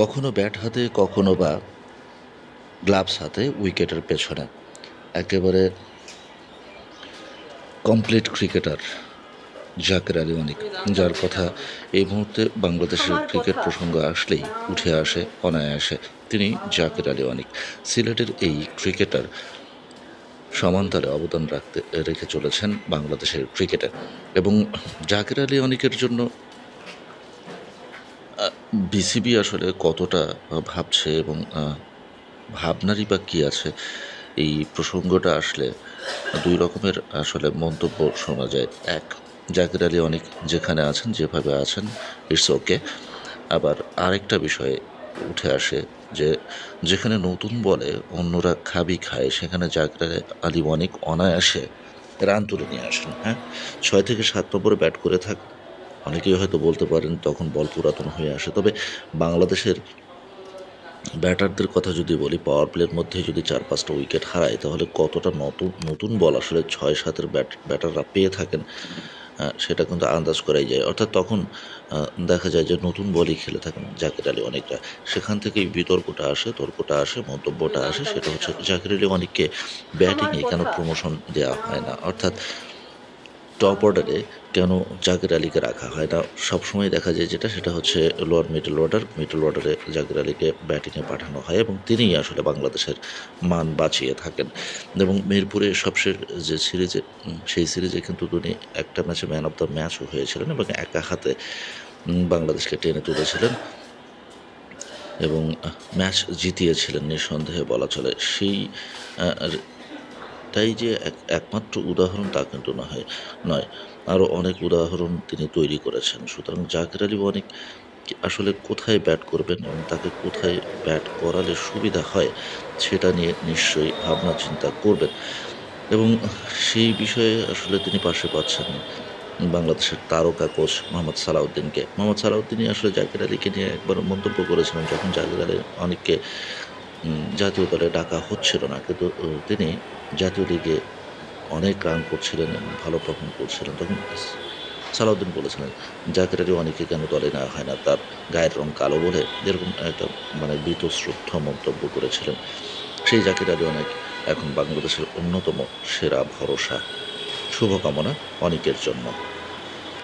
কখনো ব্যাট হাতে কখনো বা গ্লাভস হাতে উইকেটের পেছনে একেবারে কমপ্লিট ক্রিকেটার জাকের আলী অনিক, যার কথা এই মুহূর্তে বাংলাদেশের ক্রিকেট প্রসঙ্গ আসলেই উঠে আসে অনায়াসে। তিনি জাকের আলী অনিক, সিলেটের এই ক্রিকেটার সমানতালে অবদান রেখে চলেছেন বাংলাদেশের ক্রিকেটে। এবং জাকের আলী অনিকের জন্য বিসিবি আসলে কতটা ভাবছে এবং ভাবনারই বা কী আছে, এই প্রসঙ্গটা আসলে দুই রকমের আসলে মন্তব্য শোনা যায়। এক, জাকির আলী অনেক যেখানে আছেন যেভাবে আছেন ইটস ওকে। আবার আরেকটা বিষয়ে উঠে আসে যে যেখানে নতুন বলে অন্যরা খাবি খায়, সেখানে জাকির আলী অনেক অনায়াসে রান তুলে নিয়ে আসেন। হ্যাঁ, 6 থেকে 7 নম্বরে ব্যাট করে থাক, অনেকেই হয়তো বলতে পারেন তখন বল পুরাতন হয়ে আসে। তবে বাংলাদেশের ব্যাটারদের কথা যদি বলি, পাওয়ার প্লের মধ্যে যদি 4-5টা উইকেট হারায়, তাহলে কতটা নতুন নতুন বল আসলে 6-7-এর ব্যাটাররা পেয়ে থাকেন, সেটা কিন্তু আন্দাজ করাই যায়। অর্থাৎ তখন দেখা যায় যে নতুন বলই খেলে থাকেন জাকির আলী অনেকটা। সেখান থেকেই তর্কটা আসে, মন্তব্যটা আসে, সেটা হচ্ছে জাকির আলী অনেককে ব্যাটিংয়ে কেন প্রমোশন দেওয়া হয় না, অর্থাৎ টপ অর্ডারে কেন জাকির আলীকে রাখা হয় না। সবসময় দেখা যায় সেটা হচ্ছে লোয়ার মিডল অর্ডারে জাকির আলীকে ব্যাটিংয়ে পাঠানো হয় এবং তিনিই আসলে বাংলাদেশের মান বাঁচিয়ে থাকেন। এবং মিরপুরে সবশেষ যে সিরিজে, সেই সিরিজে কিন্তু তিনি একটা ম্যাচে ম্যান অফ দ্য ম্যাচও হয়েছিলেন এবং একা হাতে বাংলাদেশকে টেনে তুলেছিলেন এবং ম্যাচ জিতিয়েছিলেন নিঃসন্দেহে বলা চলে। সেই তাই যে একমাত্র উদাহরণ তা কিন্তু নয়, আরও অনেক উদাহরণ তিনি তৈরি করেছেন। সুতরাং জাকির আলী অনেক আসলে কোথায় ব্যাট করবেন এবং তাকে কোথায় ব্যাট করালে সুবিধা হয়, সেটা নিয়ে নিশ্চয়ই ভাবনা চিন্তা করবেন। এবং সেই বিষয়ে আসলে তিনি পাশে পাচ্ছেন বাংলাদেশের তারকা কোচ মোহাম্মদ সালাউদ্দিনই আসলে জাকির আলীকে নিয়ে একবার মন্তব্য করেছিলেন, যখন জাকির আলী অনেককে জাতীয় দলে ডাকা হচ্ছিল না, কিন্তু তিনি জাতীয় লিগে অনেক রান করছিলেন এবং ভালো পারফর্ম করছিলেন। তখন সালাউদ্দিন বলেছিলেন জাকির আলী অনেকে কেন দলে নেওয়া হয় না, তার গায়ের রং কালো বলে, এরকম একটা বীতশ্রদ্ধ মন্তব্য করেছিলেন। সেই জাকির আলী অনেক এখন বাংলাদেশের অন্যতম সেরা ভরসা। শুভকামনা অনেকের জন্য।